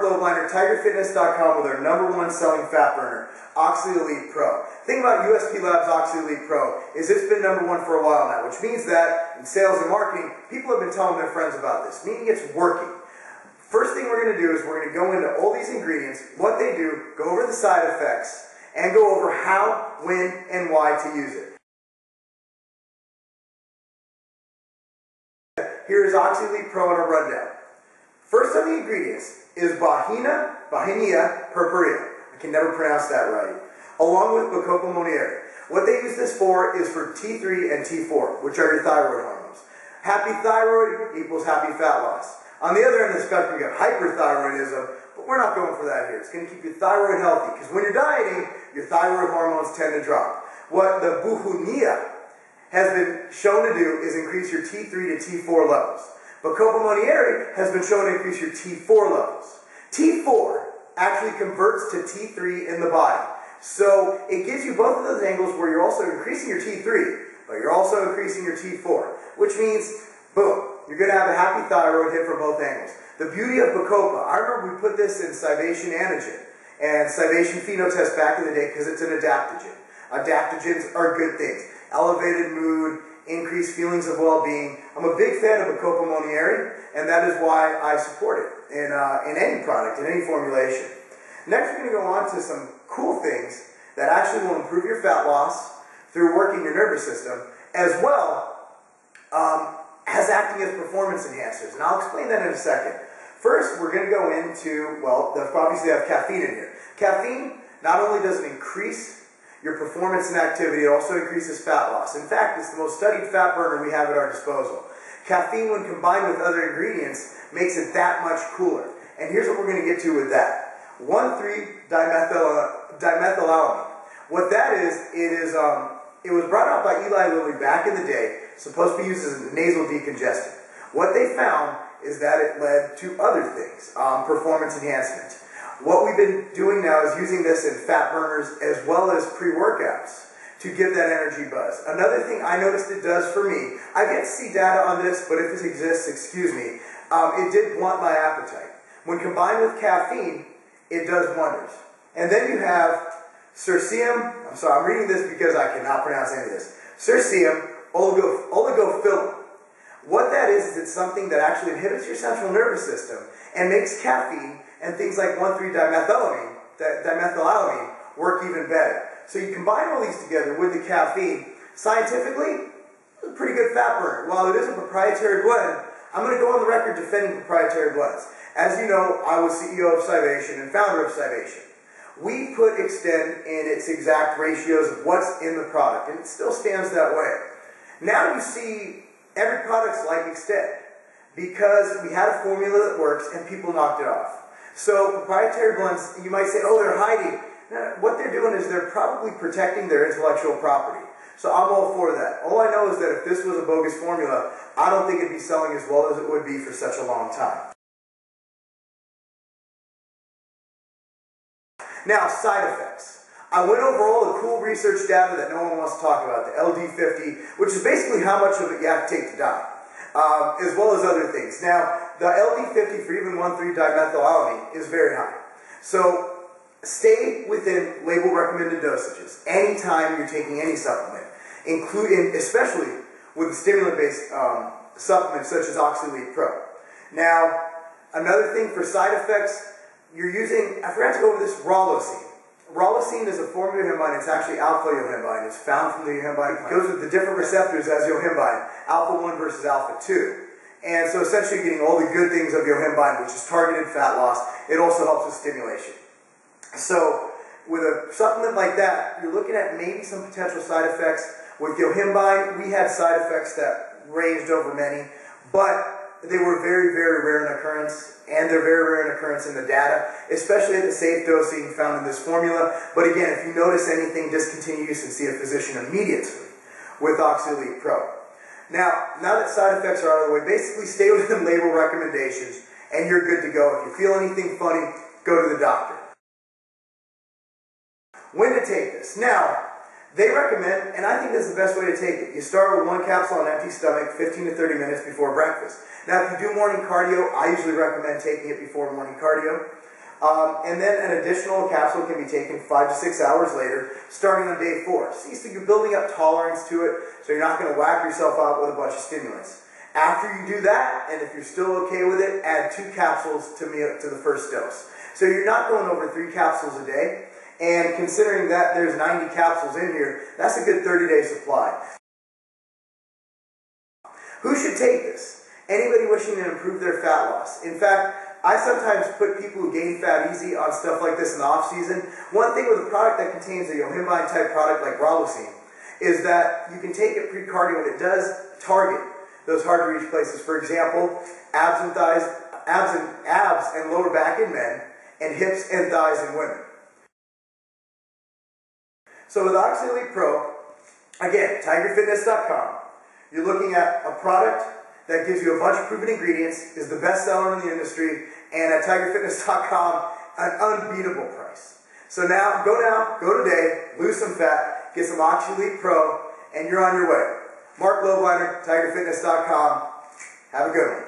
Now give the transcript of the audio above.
Lobliner, TigerFitness.com with our #1 selling fat burner, OxyElite Pro. The thing about USPLabs OxyElite Pro is it's been #1 for a while now, which means that in sales and marketing, people have been telling their friends about this, meaning it's working. First thing we're going to do is we're going to go into all these ingredients, what they do, go over the side effects, and go over how, when, and why to use it. Here is OxyElite Pro in a rundown. First of the ingredients is Bauhinia purpurea. I can never pronounce that right. Along with Bacopa monnieri. What they use this for is for T3 and T4, which are your thyroid hormones. Happy thyroid equals happy fat loss. On the other end of the spectrum, you have hyperthyroidism, but we're not going for that here. It's going to keep your thyroid healthy, because when you're dieting, your thyroid hormones tend to drop. What the Bauhinia has been shown to do is increase your T3 to T4 levels. Bacopa monnieri has been shown to increase your T4 levels. T4 actually converts to T3 in the body. So it gives you both of those angles where you're also increasing your T3, but you're also increasing your T4, which means, boom, you're going to have a happy thyroid hit from both angles. The beauty of Bacopa, I remember we put this in Scivation antigen and Scivation phenotest back in the day because it's an adaptogen. Adaptogens are good things. Elevated mood, increased feelings of well-being. I'm a big fan of Bacopa monnieri, and that is why I support it in any product, in any formulation. Next, we're going to go on to some cool things that actually will improve your fat loss through working your nervous system, as well as acting as performance enhancers. And I'll explain that in a second. First, we're going to go into, well, obviously I have caffeine in here. Caffeine not only does it increase your performance and activity, it also increases fat loss. In fact, it's the most studied fat burner we have at our disposal. Caffeine, when combined with other ingredients, makes it that much cooler. And here's what we're going to get to with that. 1,3-dimethylalamine. What that is, it was brought out by Eli Lilly back in the day, supposed to be used as a nasal decongestant. What they found is that it led to other things, performance enhancement. What we've been doing now is using this in fat burners as well as pre-workouts to give that energy buzz. Another thing I noticed it does for me, I get to see data on this, but if it exists, excuse me, it did blunt my appetite. When combined with caffeine, it does wonders. And then you have Circeum, I'm sorry, I'm reading this because I cannot pronounce any of this. Circeum oligophyllum. What that is it's something that actually inhibits your central nervous system and makes caffeine and things like 1,3-dimethylalamine work even better. So you combine all these together with the caffeine. Scientifically, it's a pretty good fat burner. While it is a proprietary blend, I'm going to go on the record defending proprietary blends. As you know, I was CEO of Scivation and founder of Scivation. We put Extend in its exact ratios of what's in the product, and it still stands that way. Now you see every product's like Extend because we had a formula that works and people knocked it off. So proprietary blends, you might say, oh, they're hiding. No, what they're doing is they're probably protecting their intellectual property. So I'm all for that. All I know is that if this was a bogus formula, I don't think it'd be selling as well as it would be for such a long time. Now, side effects. I went over all the cool research data that no one wants to talk about, the LD50, which is basically how much of it you have to take to die, as well as other things. Now, the LD50 for even 1,3-dimethylalamine is very high. So stay within label recommended dosages anytime you're taking any supplement, including, especially with stimulant-based supplements such as OxyElite Pro. Now, another thing for side effects, you're using, I forgot to go over this, rauloxine. Rauloxine is a form of yohimbine. It's actually alpha-yohimbine. It's found from the yohimbine. It goes with the different receptors as yohimbine, alpha-1 versus alpha-2. And so essentially getting all the good things of yohimbine, which is targeted fat loss. It also helps with stimulation. So with a supplement like that, you're looking at maybe some potential side effects. With yohimbine, we had side effects that ranged over many, but they were very, very rare in occurrence, and they're very rare in occurrence in the data, especially at the safe dosing found in this formula. But again, if you notice anything, discontinue use and see a physician immediately with OxyElite Pro. Now that side effects are out of the way, basically stay within label recommendations, and you're good to go. If you feel anything funny, go to the doctor. When to take this? Now, they recommend, and I think this is the best way to take it, you start with 1 capsule on an empty stomach 15 to 30 minutes before breakfast. Now, if you do morning cardio, I usually recommend taking it before morning cardio. And then an additional capsule can be taken 5 to 6 hours later, starting on day 4. See, so you're building up tolerance to it, so you're not going to whack yourself out with a bunch of stimulants. After you do that, and if you're still okay with it, add 2 capsules to the first dose. So you're not going over 3 capsules a day, and considering that there's 90 capsules in here, that's a good 30-day supply. Who should take this? Anybody wishing to improve their fat loss. In fact, I sometimes put people who gain fat easy on stuff like this in the off-season. One thing with a product that contains a yohimbine type product like ribosine is that you can take it pre-cardio and it does target those hard-to-reach places. For example, abs and lower back in men, and hips and thighs in women. So with OxyElite Pro, again, tigerfitness.com, you're looking at a product that gives you a bunch of proven ingredients, is the best seller in the industry, and at tigerfitness.com, an unbeatable price. So go today, lose some fat, get some OxyElite Pro, and you're on your way. Marc, Lobliner, tigerfitness.com. Have a good one.